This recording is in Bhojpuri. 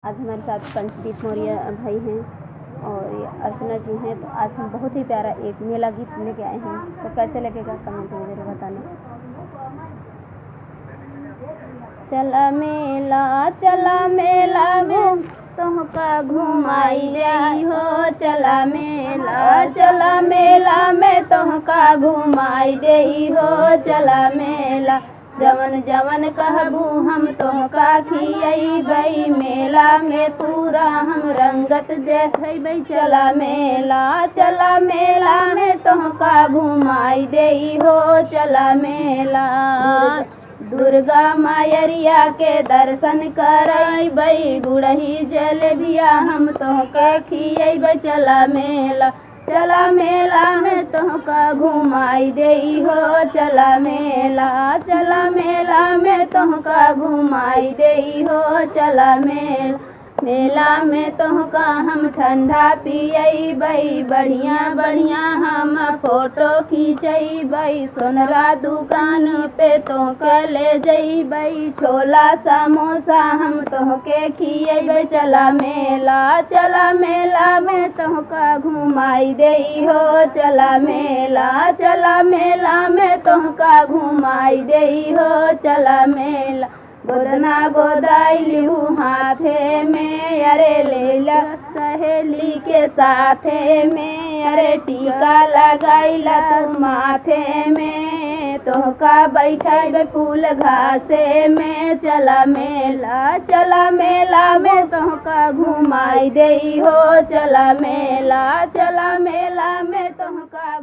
आज हमारे साथ पंचदीप मौर्य भाई हैं और ये अर्चना जी हैं। तो आज हम बहुत ही प्यारा एक मेला गीत लेके आए हैं। तो कैसे लगेगा कमेंट में ज़रूर बताना। चला मेला घूम तुमका घुमाई जाई हो। चला मेला में तुमका घुमाई देई हो। चला मेला जवन जवन कहबू हम तुमका खियई मेला में पूरा हम रंगत देखई। चला मेला में तुमका घुमाई देई हो। चला मेला दुर्गा मायरिया के दर्शन करई गुड़ही जलेबिया हम तोहके खियई। चला मेला में तुमका घुमाई देई हो। चला मेला में तुमका घुमाई देई हो। चला मेला में तुमका हम ठंडा पियई बढ़िया बढ़िया हम फोटो खींचई सोनरा दुकान पे तोहके ले जई छोला समोसा हम तोहके खियई। चला मेला में तुमका घुमाई देई हो। चला मेला में तुमका घुमाई देई हो। चला मेला गोदना गोदाइलू हाथे में अरे लेला सहेली के साथे में अरे टीका लगाइला तू माथे में तोहका बैठाई फूल घासे में। चला मेला में तोहका घुमाई देई हो। चला मेला में तोहका